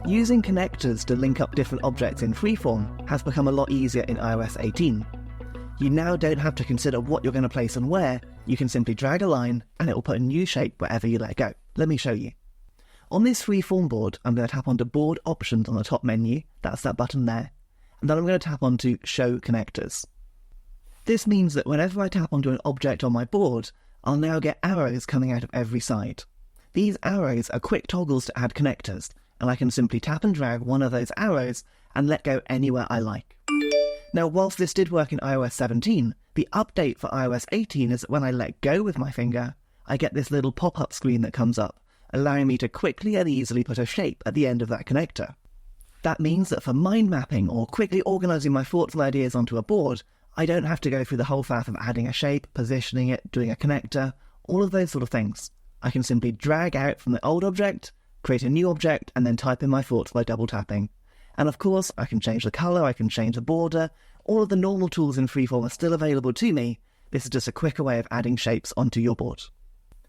Using connectors to link up different objects in Freeform has become a lot easier in iOS 18. You now don't have to consider what you're going to place and where. You can simply drag a line and it will put a new shape wherever you let go. Let me show you. On this Freeform board, I'm going to tap onto Board Options on the top menu. That's that button there. And then I'm going to tap onto Show Connectors. This means that whenever I tap onto an object on my board, I'll now get arrows coming out of every side. These arrows are quick toggles to add connectors, and I can simply tap and drag one of those arrows and let go anywhere I like. Now, whilst this did work in iOS 17, the update for iOS 18 is that when I let go with my finger, I get this little pop-up screen that comes up, allowing me to quickly and easily put a shape at the end of that connector. That means that for mind mapping or quickly organising my thoughts and ideas onto a board, I don't have to go through the whole faff of adding a shape, positioning it, doing a connector, all of those sort of things. I can simply drag out from the old object, create a new object, and then type in my thoughts by double tapping. And of course, I can change the colour, I can change the border. All of the normal tools in Freeform are still available to me. This is just a quicker way of adding shapes onto your board.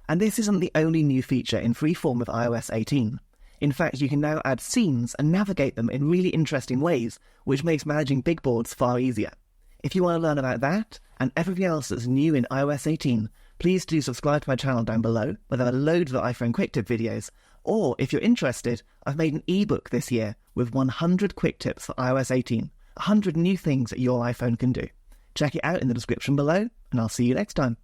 And this isn't the only new feature in Freeform with iOS 18. In fact, you can now add scenes and navigate them in really interesting ways, which makes managing big boards far easier. If you want to learn about that, and everything else that's new in iOS 18, please do subscribe to my channel down below, where there are loads of iPhone QuickTip videos. Or, if you're interested, I've made an ebook this year with 100 quick tips for iOS 18, 100 new things that your iPhone can do. Check it out in the description below, and I'll see you next time.